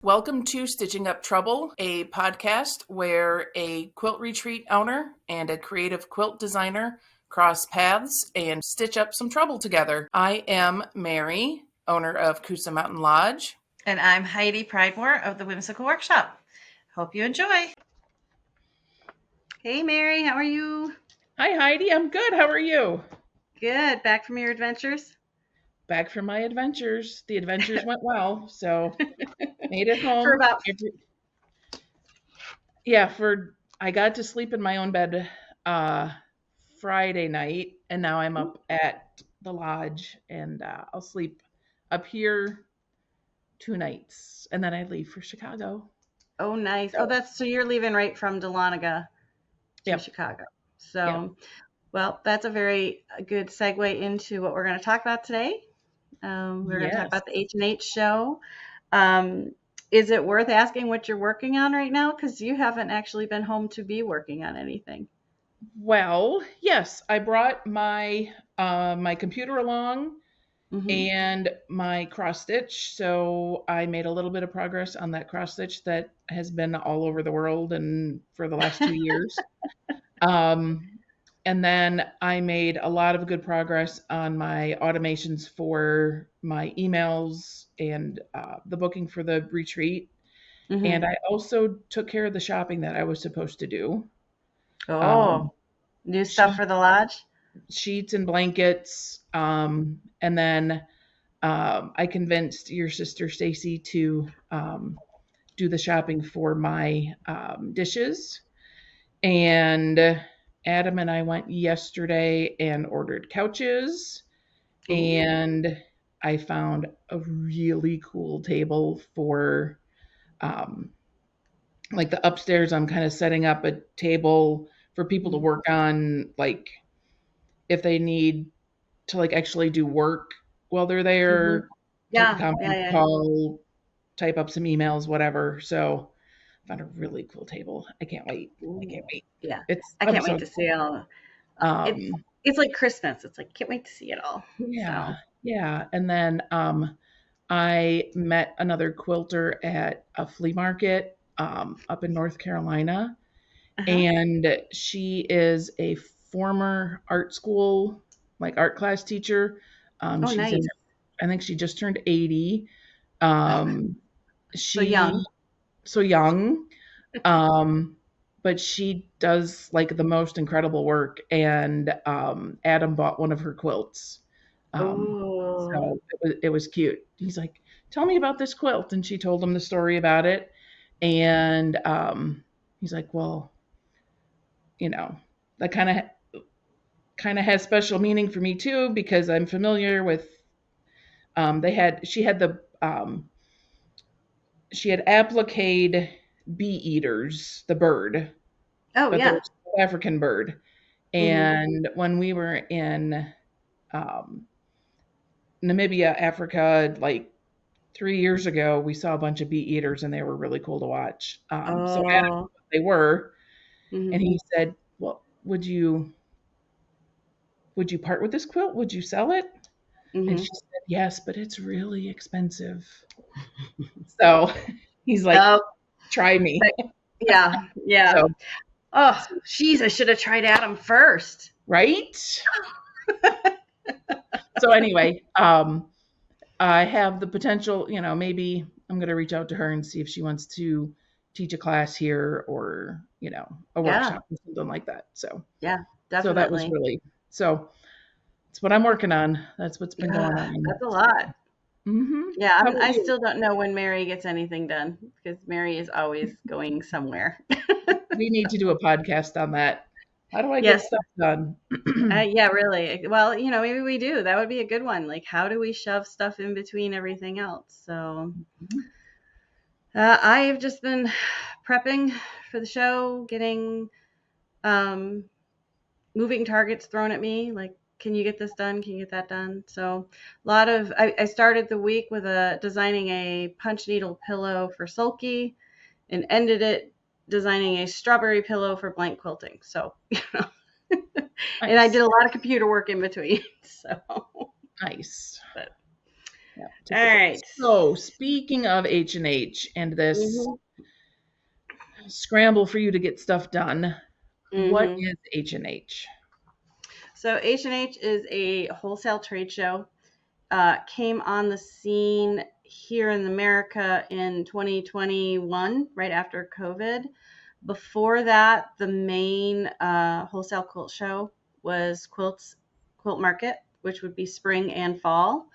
Welcome to Stitching Up Trouble, a podcast where a quilt retreat owner and a creative quilt designer cross paths and stitch up some trouble together. I am Mary, owner of Coosa Mountain Lodge. And I'm Heidi Pridemore of the Whimsical Workshop. Hope you enjoy. Hey, Mary, how are you? Hi, Heidi. I'm good. How are you? Good. Back from your adventures? Back from my adventures. The adventures went well, so made it home. I got to sleep in my own bed Friday night, and now I'm up at the lodge, and I'll sleep up here 2 nights, and then I leave for Chicago. Oh, nice. So you're leaving right from Dahlonega to Chicago. So, well, that's a very good segue into what we're going to talk about today. We're going to talk about the H+H show. Is it worth asking what you're working on right now? Because you haven't actually been home to be working on anything. Well, yes, I brought my my computer along and my cross stitch. So I made a little bit of progress on that cross stitch that has been all over the world and for the last 2 years. And then I made a lot of good progress on my automations for my emails and the booking for the retreat. And I also took care of the shopping that I was supposed to do. New stuff for the lodge? Sheets and blankets. And then I convinced your sister Stacy to do the shopping for my dishes. And Adam and I went yesterday and ordered couches, and I found a really cool table for like the upstairs. I'm kind of setting up a table for people to work on, like if they need to like actually do work while they're there, call, type up some emails, whatever. So found a really cool table. I can't wait. Yeah. I can't wait to see it all. It's like Christmas. It's like, can't wait to see it all. Yeah. So. Yeah. And then I met another quilter at a flea market up in North Carolina. And she is a former art school, like art class teacher. Nice. I think she just turned 80. So young. But she does like the most incredible work, and Adam bought one of her quilts. So it was cute. He's like, tell me about this quilt. And she told him the story about it. And he's like, well, that kind of has special meaning for me too, because I'm familiar with, she had appliqued bee eaters, the bird. The African bird. And when we were in Namibia, Africa, like 3 years ago, we saw a bunch of bee eaters, and they were really cool to watch. So Adam, they were, and he said, well, would you part with this quilt? Would you sell it? And she said, yes, but it's really expensive. So he's like, try me. Yeah. So, oh, geez, I should have tried Adam first. Right? So anyway, I have the potential, maybe I'm going to reach out to her and see if she wants to teach a class here or, a workshop or something like that. So, yeah, definitely. So that was really, it's what I'm working on. That's what's been going on. That's a lot. Yeah, I still don't know when Mary gets anything done, because Mary is always going somewhere. We need to do a podcast on that. How do I get stuff done? Yeah, really. Well, maybe we do. That would be a good one. Like, how do we shove stuff in between everything else? So I've just been prepping for the show, getting moving targets thrown at me, like, can you get this done? Can you get that done? So I started the week with designing a punch needle pillow for Sulky, and ended it designing a strawberry pillow for blank quilting. So, and I did a lot of computer work in between. So nice. Yeah, All typical. right. So speaking of H&H and this Mm-hmm. scramble for you to get stuff done, what Mm-hmm. is H&H? So H&H is a wholesale trade show. Came on the scene here in America in 2021, right after COVID. Before that, the main wholesale quilt show was Quilt Market, which would be spring and fall.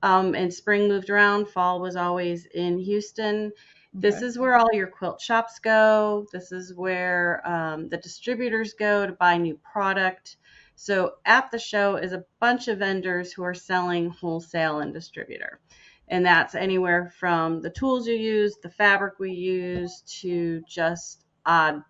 And spring moved around. Fall was always in Houston. This Okay. is where all your quilt shops go. This is where the distributors go to buy new product. So at the show is a bunch of vendors who are selling wholesale and distributor. And that's anywhere from the tools you use, the fabric we use, to just odd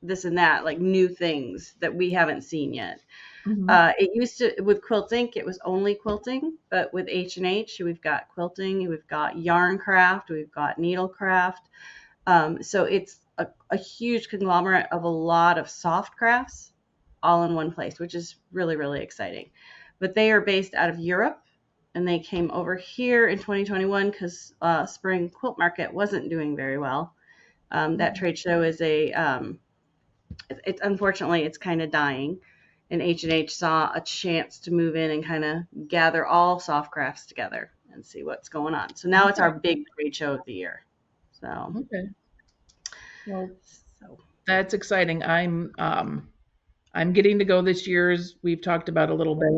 this and that, like new things that we haven't seen yet. Mm-hmm. It used to, with Quilt Inc., it was only quilting, but with H&H, we've got quilting, we've got yarn craft, we've got needle craft. So it's a huge conglomerate of a lot of soft crafts all in one place, which is really, really exciting. But they are based out of Europe, and they came over here in 2021 because Spring Quilt Market wasn't doing very well. That trade show is it's unfortunately it's kind of dying, and H&H saw a chance to move in and kind of gather all soft crafts together and see what's going on. So now it's Okay. our big trade show of the year. So, Okay. Well, so that's exciting. I'm getting to go this year, as we've talked about a little bit.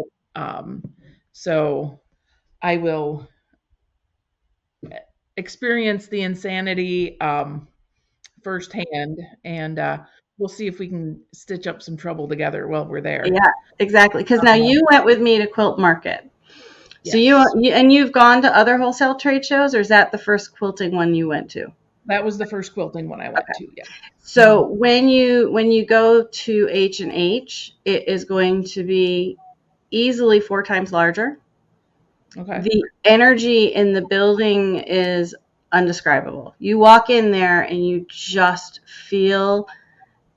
So I will experience the insanity firsthand, and we'll see if we can stitch up some trouble together while we're there. yeah, exactly. Because now Um, you went with me to Quilt Market. So yes, you've gone to other wholesale trade shows, or is that the first quilting one you went to? that was the first quilting one I went Okay. to. Yeah. So when you go to H&H, it is going to be easily 4 times larger. Okay. The energy in the building is undescribable. You walk in there and you just feel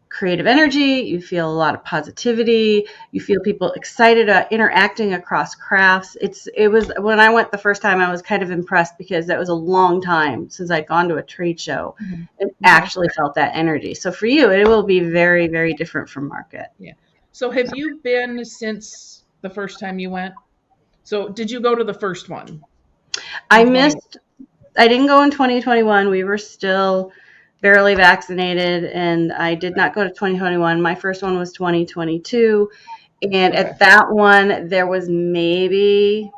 creative energy, you feel a lot of positivity, you feel people excited about interacting across crafts. It was when I went the first time, I was kind of impressed because that was a long time since I'd gone to a trade show Mhm. and Okay. actually felt that energy. So for you, it will be very, very different from Market. Yeah. So have you been since the first time you went? So did you go to the first one I in 20? missed I didn't go in 2021. We were still barely vaccinated, and I did not go to 2021. My first one was 2022. And Okay. at that one, there was maybe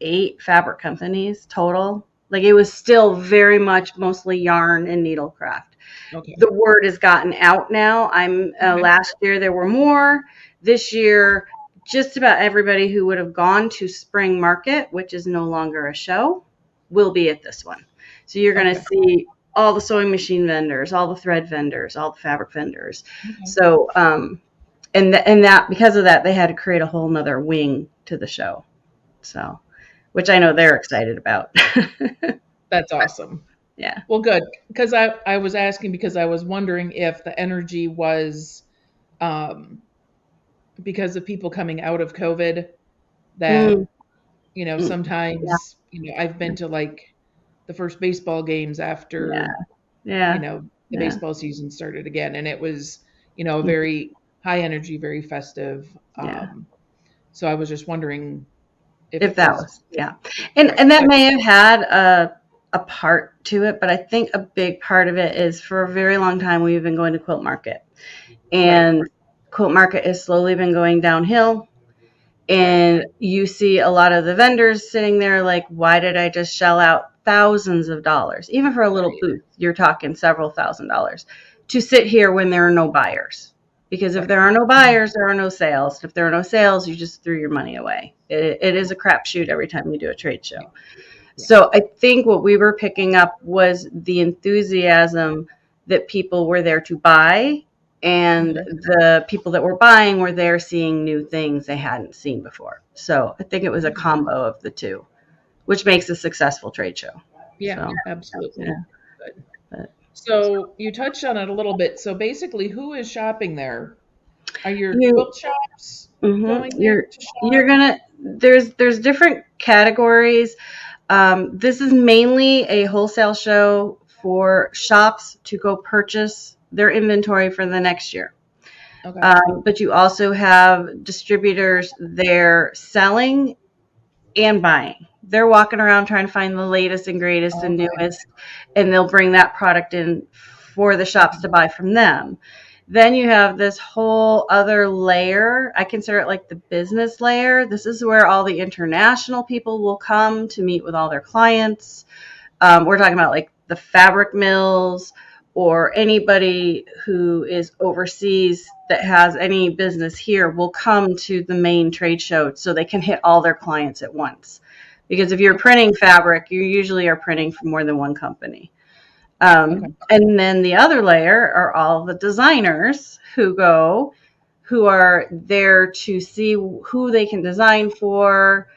8 fabric companies total. Like it was still very much mostly yarn and needlecraft. Okay. The word has gotten out now. Okay. Last year there were more. This year, just about everybody who would have gone to Spring Market, which is no longer a show, will be at this one. So you're going to Okay. see all the sewing machine vendors, all the thread vendors, all the fabric vendors. Okay. So, and that because of that, they had to create a whole nother wing to the show. So, which I know they're excited about. That's awesome. Yeah. Well, good. Because I was asking because I was wondering if the energy was um, because of people coming out of COVID that, Mm, mm, yeah. sometimes, I've been to like the first baseball games Yeah. after, Yeah. the Yeah. baseball season started again. And it was, Mm, very high energy, very festive. yeah. So I was just wondering if If it that was was, yeah. And that good. may have had a part to it, but I think a big part of it is for a very long time we've been going to Quilt Market. Right. And Quilt Market has slowly been going downhill. Right. And you see a lot of the vendors sitting there like, why did I just shell out thousands of dollars? Even for a little Right. booth, you're talking several $1,000s to sit here when there are no buyers. Because if Right. there are no buyers, there are no sales. If there are no sales, you just threw your money away. It is a crapshoot every time you do a trade Yeah. show. Yeah. So I think what we were picking up was the enthusiasm that people were there to buy, and Mhm. the people that were buying were there seeing new things they hadn't seen before. So I think it was a combo of the two, which makes a successful trade show. Yeah, So absolutely. yeah, Good. but So you touched on it a little bit. So basically, who is shopping there? Are your you quilt shops hmm going there you're to you're shop? gonna there's different categories. This is mainly a wholesale show for shops to go purchase their inventory for the next year. Okay. But you also have distributors there selling and buying. They're walking around trying to find the latest and greatest and newest, and they'll bring that product in for the shops to buy from them. Then you have this whole other layer. I consider it like the business layer. This is where all the international people will come to meet with all their clients. We're talking about like the fabric mills or anybody who is overseas that has any business here will come to the main trade show so they can hit all their clients at once. Because if you're printing fabric, you usually are printing for more than one company. And then the other layer are all the designers who are there to see who they can design for.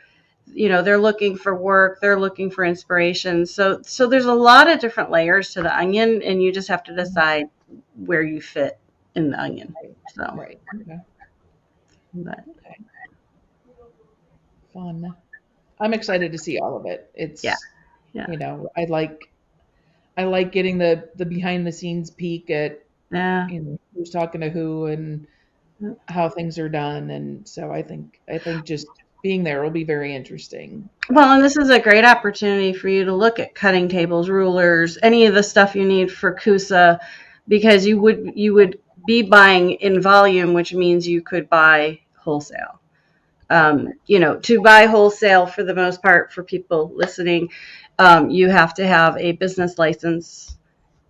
They're looking for work, they're looking for inspiration. So there's a lot of different layers to the onion, and you just have to decide where you fit in the onion. So Right. Okay. But Fun. I'm excited to see all of it. It's yeah. I like getting the behind the scenes peek at Yeah. Who's talking to who and how things are done, and so I think just being there will be very interesting. Well, and this is a great opportunity for you to look at cutting tables, rulers, any of the stuff you need for KUSA, because you would be buying in volume, which means you could buy wholesale. To buy wholesale, for the most part, for people listening, you have to have a business license,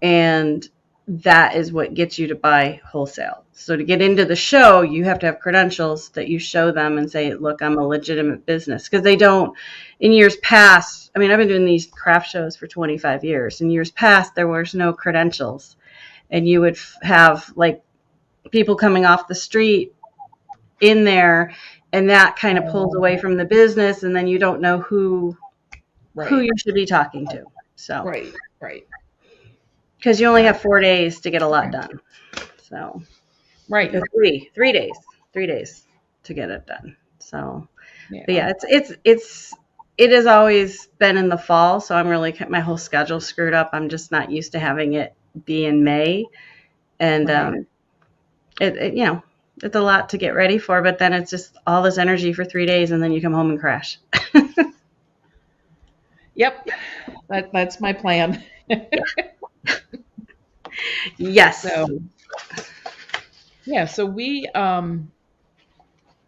and that is what gets you to buy wholesale. So to get into the show, you have to have credentials that you show them and say, look, I'm a legitimate business. Because they don't, in years past, I've been doing these craft shows for 25 years. In years past, there was no credentials. And you would have like people coming off the street in there, and that kind of pulls away from the business, and then you don't know who you should be talking to. So right. Because you only have 4 days to get a lot done. So right. 3 days to get it done. So but yeah, it has always been in the fall, so I'm really, my whole schedule screwed up. I'm just not used to having it be in May, and it's a lot to get ready for, but then it's just all this energy for 3 days, and then you come home and crash. Yep, that's my plan. Yes. So we I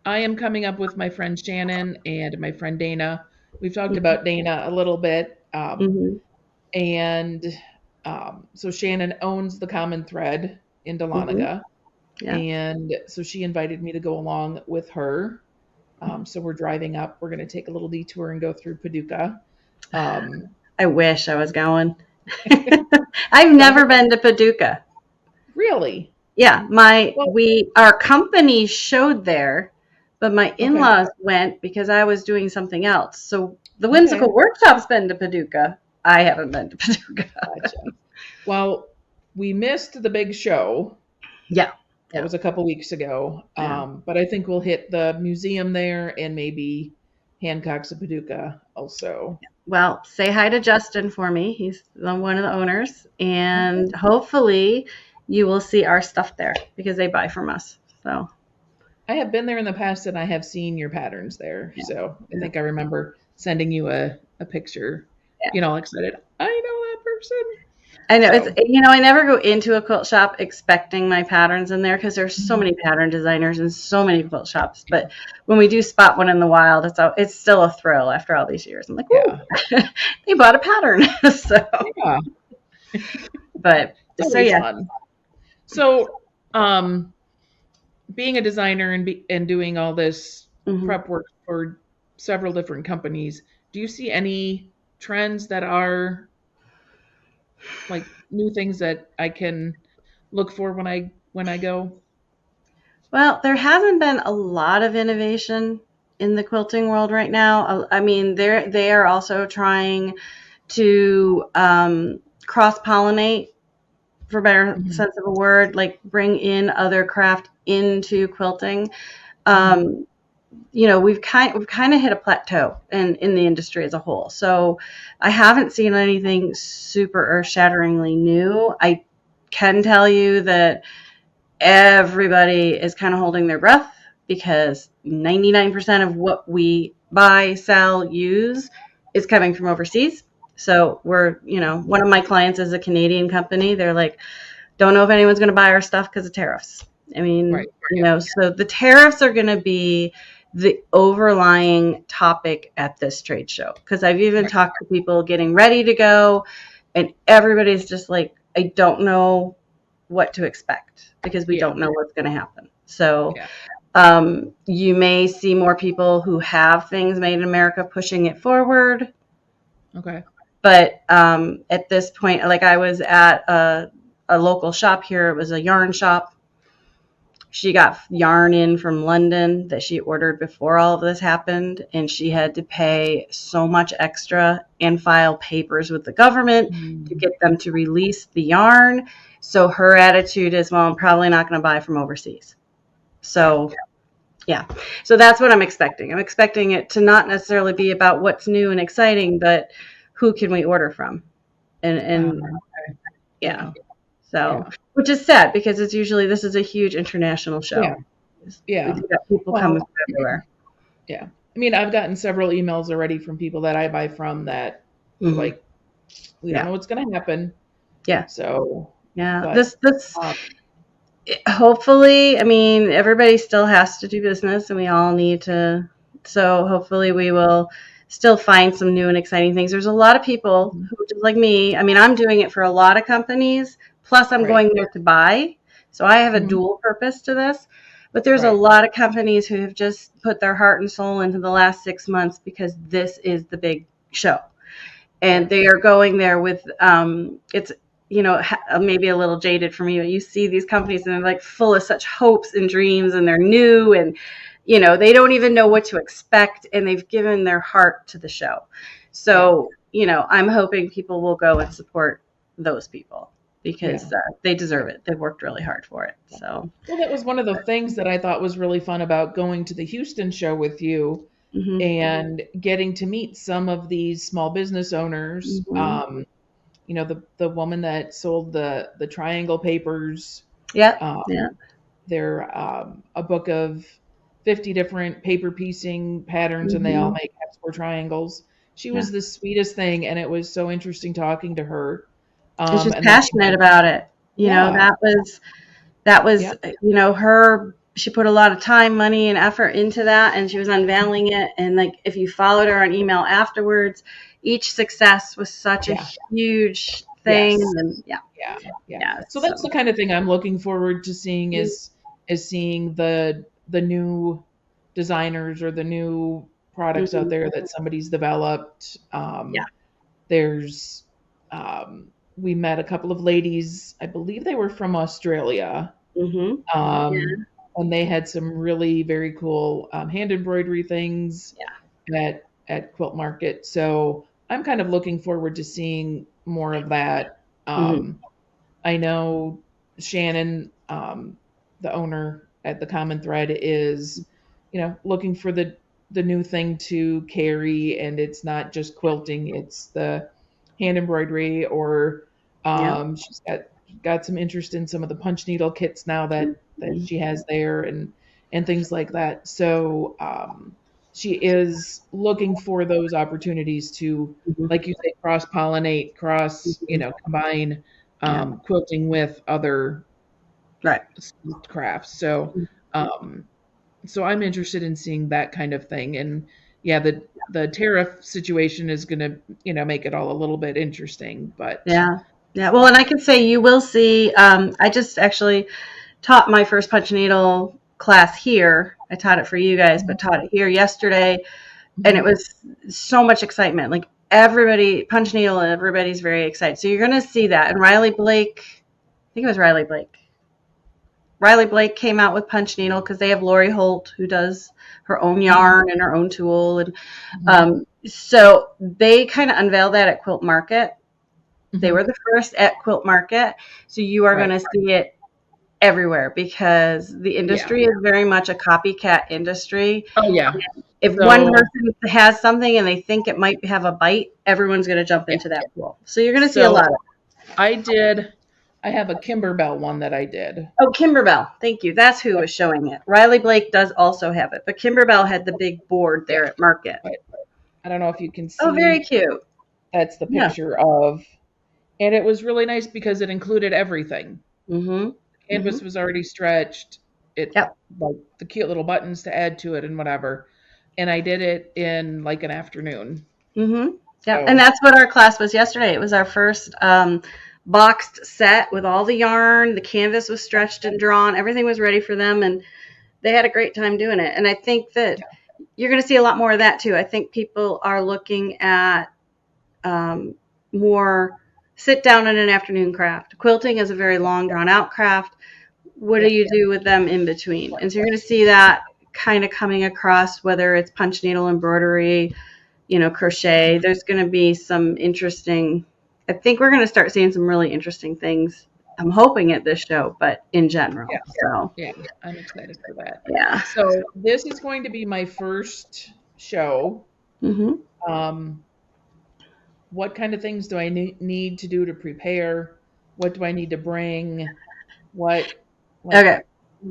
am coming up with my friend Shannon and my friend Dana. We've talked about Dana a little bit. And so Shannon owns the Common Thread in Dahlonega. And so she invited me to go along with her. So we're driving up. We're going to take a little detour and go through Paducah. I wish I was going. I've never been to Paducah. Really? Yeah, our company showed there, but my in-laws went because I was doing something else. So the Whimsical Workshop's been to Paducah. I haven't been to Paducah. Gotcha. Well, we missed the big show. Yeah. That was a couple weeks ago. But I think we'll hit the museum there and maybe Hancock's of Paducah also. Well, say hi to Justin for me. He's one of the owners, and hopefully you will see our stuff there because they buy from us. So I have been there in the past, and I have seen your patterns there. Yeah. So I think I remember sending you a picture. Yeah. Excited. I know that person. I know. So. I never go into a quilt shop expecting my patterns in there because there's so many pattern designers and so many quilt shops. But when we do spot one in the wild, it's still a thrill after all these years. I'm like, they bought a pattern. So yeah. But so fun. So being a designer and doing all this prep work for several different companies, do you see any trends that are like new things that I can look for when I go? Well, there hasn't been a lot of innovation in the quilting world right now. They are also trying to cross-pollinate, for better sense of a word, like bring in other craft into quilting. we've kind of hit a plateau in the industry as a whole. So I haven't seen anything super earth-shatteringly new. I can tell you that everybody is kind of holding their breath because 99% of what we buy, sell, use is coming from overseas. So we're, one of my clients is a Canadian company. They're like, don't know if anyone's going to buy our stuff because of tariffs. I mean, Right. so the tariffs are going to be the overlying topic at this trade show. Because I've even talked to people getting ready to go, and everybody's just like, I don't know what to expect because we don't know what's going to happen. So you may see more people who have things made in America pushing it forward. Okay. But at this point, like I was at a local shop here. It was a yarn shop. She got yarn in from London that she ordered before all of this happened, and she had to pay so much extra and file papers with the government to get them to release the yarn. So her attitude is, well, I'm probably not going to buy from overseas. So so that's what I'm expecting. I'm expecting it to not necessarily be about what's new and exciting, but who can we order from? And so, which is sad because it's usually, this is a huge international show. Yeah. We've got people coming from everywhere. Yeah. I mean, I've gotten several emails already from people that I buy from that like, we don't know what's going to happen. Yeah. So, this hopefully, I mean, everybody still has to do business and we all need to, so hopefully we will still find some new and exciting things. There's a lot of people who, just like me, I mean, I'm doing it for a lot of companies, plus I'm going there to buy. So I have a dual purpose to this. But there's a lot of companies who have just put their heart and soul into the last 6 months because this is the big show. And they are going there with, it's, maybe a little jaded for me, but you see these companies and they're like full of such hopes and dreams and they're new and, they don't even know what to expect and they've given their heart to the show. So, I'm hoping people will go and support those people because they deserve it. They've worked really hard for it. So, well, that was one of the things that I thought was really fun about going to the Houston show with you and getting to meet some of these small business owners. The woman that sold the triangle papers. They're a book of 50 different paper piecing patterns and they all make X4 triangles. She was the sweetest thing, and it was so interesting talking to her. And she's passionate about it. That was her. She put a lot of time, money, and effort into that, and she was unveiling it. And like, if you followed her on email afterwards, each success was such a huge thing. And So that's the kind of thing I'm looking forward to seeing is seeing the new designers or the new products out there that somebody's developed. There's we met a couple of ladies, I believe they were from Australia. And they had some really very cool hand embroidery things at Quilt Market. So I'm kind of looking forward to seeing more of that. I know Shannon, the owner at the Common Thread, is, looking for the new thing to carry, and it's not just quilting; it's the hand embroidery, or she's got some interest in some of the punch needle kits now that she has there, and things like that. So she is looking for those opportunities to, like you say, cross-pollinate, combine quilting with other crafts. So so I'm interested in seeing that kind of thing. And the tariff situation is going to, make it all a little bit interesting, but well, and I can say you will see, I just actually taught my first punch needle class here. I taught it for you guys, but taught it here yesterday. And it was so much excitement. Like everybody, punch needle, and everybody's very excited. So you're going to see that. And Riley Blake, I think it was Riley Blake. Riley Blake came out with punch needle because they have Lori Holt, who does her own yarn and her own tool. And so they kind of unveiled that at Quilt Market. They were the first at Quilt Market. So you are going to see it everywhere because the industry is very much a copycat industry. Oh yeah. If one person has something and they think it might have a bite, everyone's going to jump into that pool. So you're going to see a lot of it. I have a Kimberbell one that I did. Oh, Kimberbell. Thank you. That's who was showing it. Riley Blake does also have it, but Kimberbell had the big board there at Market. I don't know if you can see. Oh, very cute. That's the picture of, and it was really nice because it included everything. Mm-hmm. The canvas was already stretched. It like the cute little buttons to add to it and whatever. And I did it in like an afternoon. Mm-hmm. Yeah, and that's what our class was yesterday. It was our first boxed set with all the yarn. The canvas was stretched and drawn. Everything was ready for them, and they had a great time doing it. And I think that you're going to see a lot more of that too. I think people are looking at more sit down in an afternoon craft. Quilting is a very long, drawn out craft. What do you do with them in between? And so you're going to see that kind of coming across, whether it's punch needle embroidery, crochet. There's going to be some interesting, I think we're going to start seeing some really interesting things. I'm hoping at this show, but in general. Yeah, I'm excited for that. Yeah. So this is going to be my first show. Mm-hmm. What kind of things do I need to do to prepare? What do I need to bring? Okay.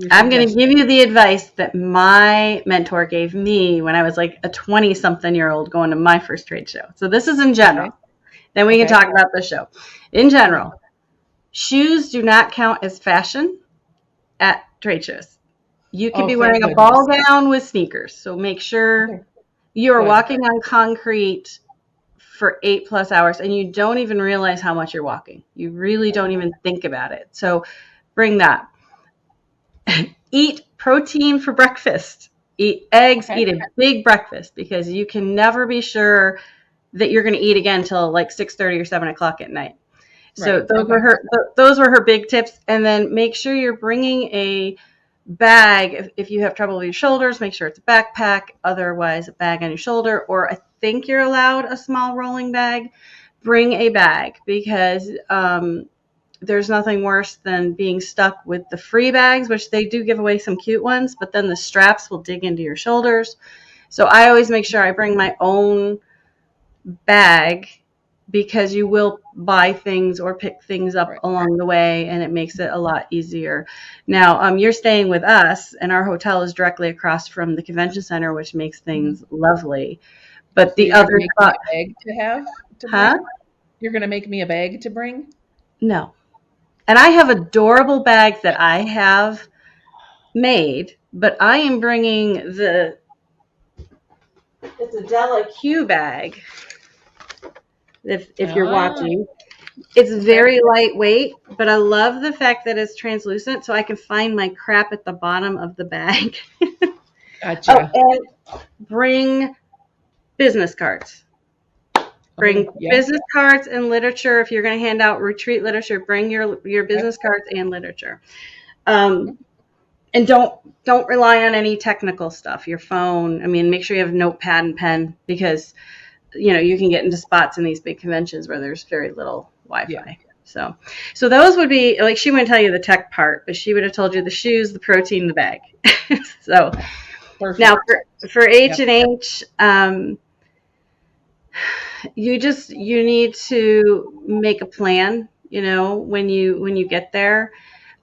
I'm going to give you the advice that my mentor gave me when I was like a 20-something-year-old going to my first trade show. So this is in general. Okay. Then we can talk about the show. In general, shoes do not count as fashion at trade shows. You could be wearing a ball gown with sneakers. So make sure you are walking on concrete for 8+ hours and you don't even realize how much you're walking. You really don't even think about it. So bring that. Eat protein for breakfast. Eat eggs, eat a big breakfast because you can never be sure that you're going to eat again until like 6:30 or 7 o'clock at night. So those were her big tips. And then make sure you're bringing a bag. If you have trouble with your shoulders, make sure it's a backpack. Otherwise, a bag on your shoulder. Or I think you're allowed a small rolling bag. Bring a bag because there's nothing worse than being stuck with the free bags, which they do give away some cute ones, but then the straps will dig into your shoulders. So I always make sure I bring my own bag because you will buy things or pick things up along the way, and it makes it a lot easier. Now, you're staying with us, and our hotel is directly across from the convention center, which makes things lovely. But so the other spot, bag to have to bring? You're going to make me a bag to bring? No. And I have adorable bags that I have made, but I am bringing it's a Della Q bag. If you're watching, it's very lightweight, but I love the fact that it's translucent so I can find my crap at the bottom of the bag. Gotcha. And bring business cards. Bring business cards and literature. If you're going to hand out retreat literature, bring your business cards and literature. And don't rely on any technical stuff. Your phone. I mean, make sure you have a notepad and pen because you can get into spots in these big conventions where there's very little Wi-Fi. Yeah. So those would be like she wouldn't tell you the tech part, but she would have told you the shoes, the protein, the bag. So perfect. Now for H+H. You need to make a plan, when you get there.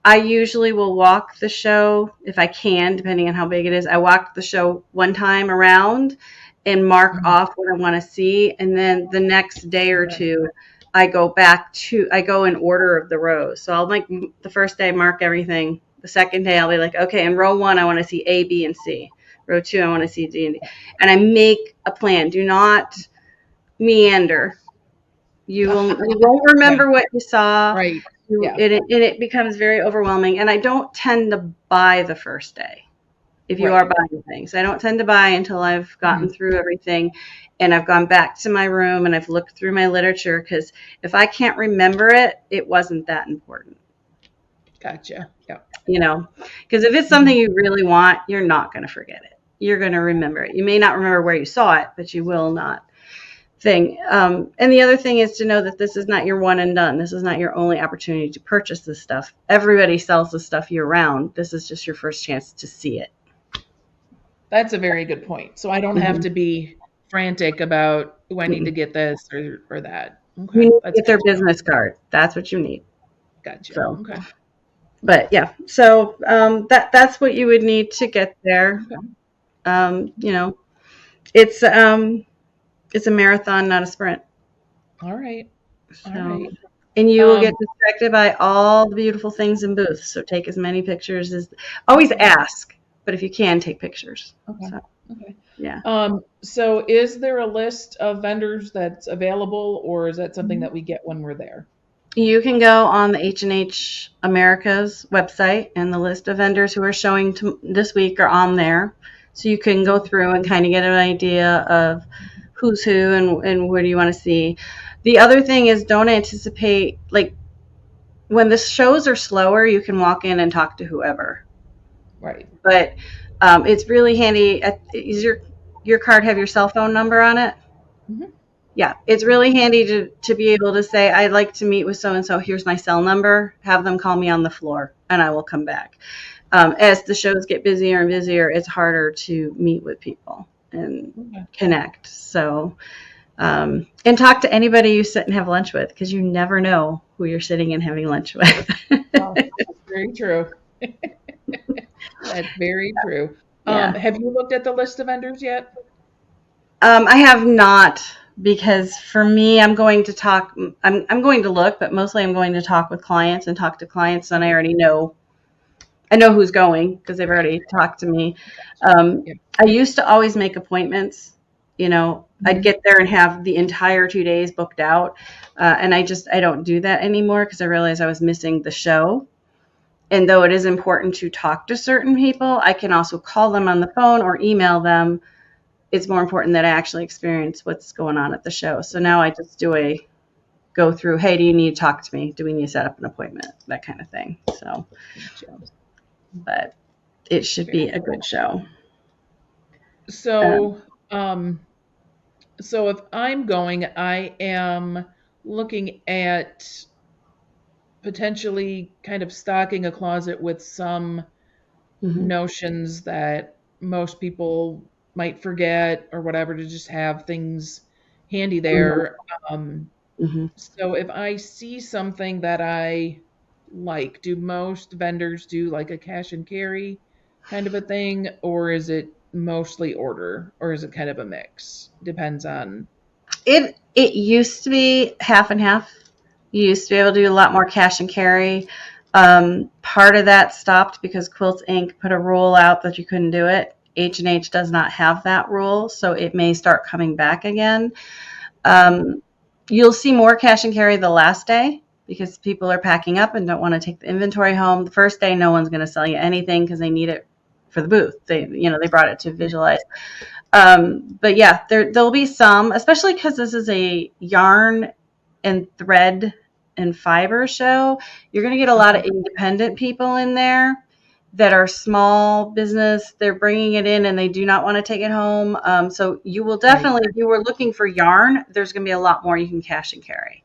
I usually will walk the show if I can, depending on how big it is. I walked the show one time around and mark off what I want to see. And then the next day or two, I go in order of the rows. So I'll the first day, mark everything. The second day, I'll be like, okay, in row 1, I want to see A, B, and C. Row 2, I want to see D and D. And I make a plan. Do not meander. You won't remember what you saw. Right. It becomes very overwhelming. And I don't tend to buy the first day. If you are buying things, I don't tend to buy until I've gotten through everything and I've gone back to my room and I've looked through my literature because if I can't remember it, it wasn't that important. Gotcha. Yeah. Because if it's something you really want, you're not going to forget it. You're going to remember it. You may not remember where you saw it, but you will not thing. And the other thing is to know that this is not your one and done. This is not your only opportunity to purchase this stuff. Everybody sells this stuff year round. This is just your first chance to see it. That's a very good point. So I don't have to be frantic about, do I need to get this or that? Okay. You need to That's get their business card. That's what you need. Gotcha. So, Okay. but yeah, so that's what you would need to get there. Okay. You know, it's a marathon, not a sprint. All right. All So, right. and you will get distracted by all the beautiful things in booths. So take as many pictures as, always ask, but if you can, take pictures. Okay. So, Okay. yeah. So is there a list of vendors that's available, or is that something that we get when we're there? You can go on the H+H Americas website, and the list of vendors who are showing this week are on there. So you can go through and kind of get an idea of who's who and where do you want to see. The other thing is, don't anticipate, like, when the shows are slower, you can walk in and talk to whoever. Right. But it's really handy. Does your card have your cell phone number on it? Mm-hmm. Yeah, it's really handy to be able to say, I'd like to meet with so-and-so. Here's my cell number. Have them call me on the floor, and I will come back. As the shows get busier and busier, it's harder to meet with people and connect. So, and talk to anybody you sit and have lunch with, because you never know who you're sitting and having lunch with. Oh, that's very true. That's very true. Yeah. Have you looked at the list of vendors yet? I have not, because for me, I'm going to talk. I'm going to look, but mostly I'm going to talk with clients and talk to clients, and I already know. I know who's going because they've already talked to me. I used to always make appointments. You know, I'd get there and have the entire 2 days booked out, and I don't do that anymore because I realized I was missing the show. And though it is important to talk to certain people, I can also call them on the phone or email them. It's more important that I actually experience what's going on at the show. So now I just go through, hey, do you need to talk to me? Do we need to set up an appointment? That kind of thing. So, but it should be a good show. So, so if I'm going, I am looking at potentially kind of stocking a closet with some notions that most people might forget or whatever, to just have things handy there. So if I see something that I like, do most vendors do like a cash and carry kind of a thing, or is it mostly order, or is it kind of a mix? Depends on. It used to be half and half. You used to be able to do a lot more cash and carry. Part of that stopped because Quilts Inc. put a rule out that you couldn't do it. H&H does not have that rule, so it may start coming back again. You'll see more cash and carry the last day because people are packing up and don't want to take the inventory home. The first day, no one's going to sell you anything because they need it for the booth. They brought it to visualize. But yeah, there'll be some, especially because this is a yarn and thread and fiber show. You're going to get a lot of independent people in there that are small business. They're bringing it in and they do not want to take it home. So you will definitely, if you were looking for yarn, there's going to be a lot more you can cash and carry.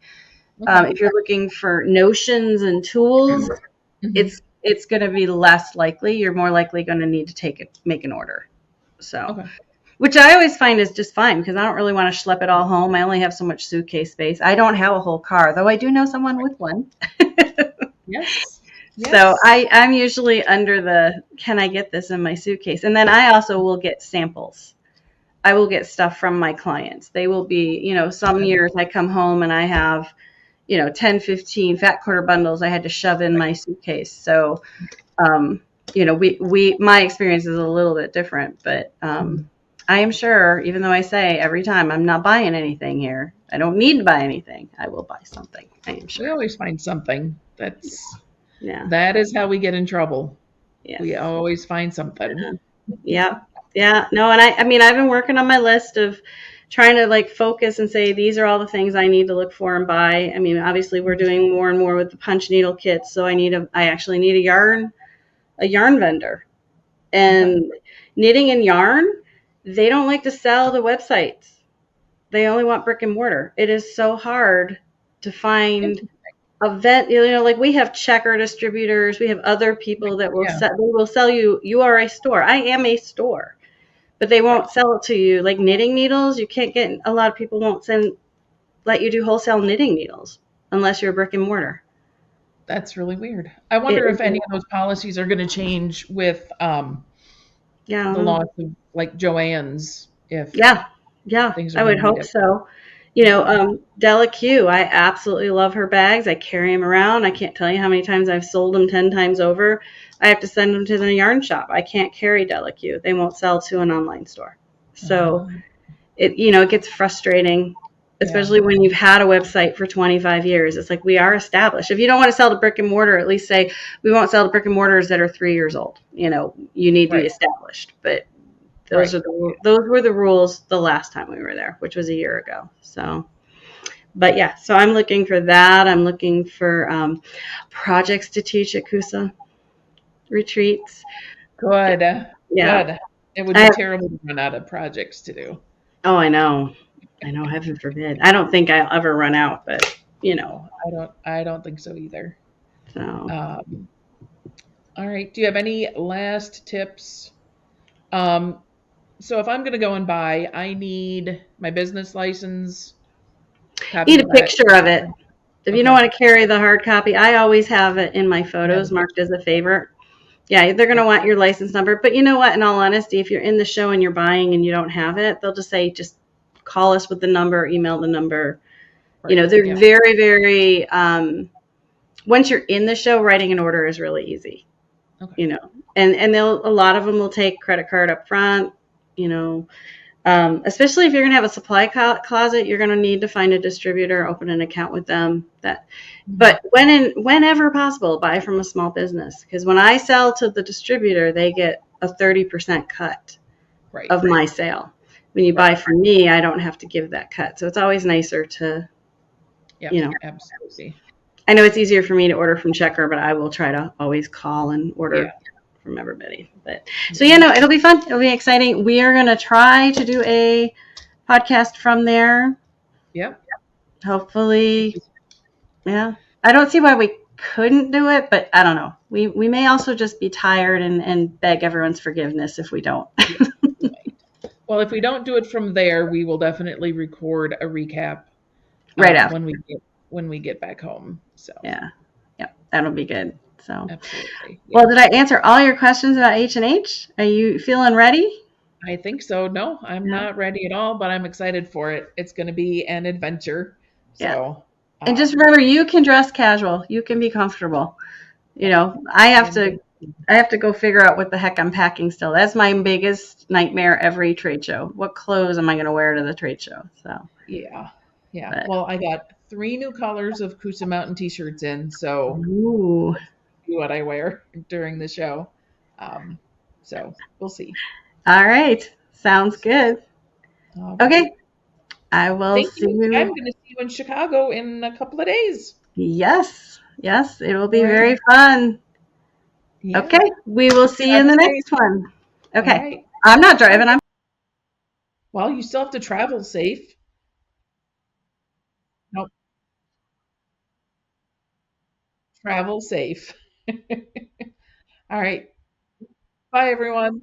If you're looking for notions and tools, it's going to be less likely. You're more likely going to need to make an order. So, which I always find is just fine because I don't really want to schlep it all home. I only have so much suitcase space. I don't have a whole car, though I do know someone with one. Yes. So I'm usually under the, can I get this in my suitcase? And then I also will get samples. I will get stuff from my clients. They will be, some years I come home and I have, 10, 15 fat quarter bundles I had to shove in my suitcase. So, my experience is a little bit different, but I am sure, even though I say every time I'm not buying anything here, I don't need to buy anything. I will buy something. I am sure. We always find something. That is how we get in trouble. Yes. We always find something. Yeah. No, and I've been working on my list of trying to focus and say, these are all the things I need to look for and buy. Obviously we're doing more and more with the punch needle kits. So I actually need a yarn vendor. And knitting and yarn, they don't like to sell to websites. They only want brick and mortar. It is so hard to find Interesting. a vet, like we have checker distributors, we have other people that will Yeah. sell, they will sell you, you are a store. I am a store, but they Right. won't sell it to you. Like knitting needles, you can't get, a lot of people won't let you do wholesale knitting needles unless you're brick and mortar. That's really weird. I It wonder if any of those policies are going to change with yeah, I don't the know. loss of like Joanne's if Yeah, yeah, things are I going would to be hope different. so. Yeah. Della Q, I absolutely love her bags. I carry them around. I can't tell you how many times I've sold them 10 times over. I have to send them to the yarn shop. I can't carry Della Q. They won't sell to an online store. So Uh, it gets frustrating, yeah. especially when you've had a website for 25 years. It's like we are established. If you don't want to sell to brick and mortar, at least say we won't sell to brick and mortars that are 3 years old. You need to be Right. established. But Right. those were the rules the last time we were there, which was a year ago. So, but yeah, so I'm looking for that. I'm looking for projects to teach at Kusa retreats. Good. Yeah, Good. It would I be have, terrible to run out of projects to do. oh, I know. I know, heaven forbid. I don't think I'll ever run out, but No, I don't think so either. so Um, all right. Do you have any last tips? Um, so if I'm going to go and buy, I need my business license, copy need a of that. picture of it. If you don't Okay. want to carry the hard copy, I always have it in my You have a photos marked picture. as a favorite. Yeah, they're going to Okay. want your license number. But you know what? In all honesty, if you're in the show and you're buying and you don't have it, they'll just say, just call us with the number, email the number. Right. They're Yeah. very, very, once you're in the show, writing an order is really easy, Okay. you know, and a lot of them will take credit card up front, you know, especially if you're going to have a supply closet, you're going to need to find a distributor, open an account with them. Mhm. But whenever possible, buy from a small business, because when I sell to the distributor, they get a 30% cut Right. of my sale. When you buy Right. from me, I don't have to give that cut. So it's always nicer to, Yep. you know, Absolutely. I know it's easier for me to order from Checker, but I will try to always call and Yeah. order from everybody. But so Yeah. it'll be fun. It'll be exciting. We are going to try to do a podcast from there. Yep. Hopefully, yeah. I don't see why we couldn't do it, but I don't know. We may also just be tired and beg everyone's forgiveness if we don't. Yeah. Right. Well, if we don't do it from there, we will definitely record a recap Right after. when we get back home. So Yeah. Yeah. That'll be good. So, absolutely. well, Yeah. did I answer all your questions about H&H? Are you feeling ready? I think so. No, I'm Yeah. not ready at all, but I'm excited for it. It's going to be an adventure. Yeah. So, And just um, remember, you can dress casual. You can be comfortable. yeah. I have And to I have to go figure out what the heck I'm packing still. That's my biggest nightmare every trade show. What clothes am I going to wear to the trade show? So, yeah, yeah. but Well, I got 3 new colors of Coosa Mountain t-shirts in, so ooh. see what I wear during the show. Um, so we'll see. All right. Sounds good. All right. Okay. I will Thank see you. I'm you. going to see you in Chicago in a couple of days. Yes. Yes. It will All be right. very fun. Yeah. Okay. We will see you in Drive the safe. next one. All Okay. right. I'm not Bye. driving. I'm Well, you still have to travel safe. Nope. Travel safe. All right. Bye, everyone.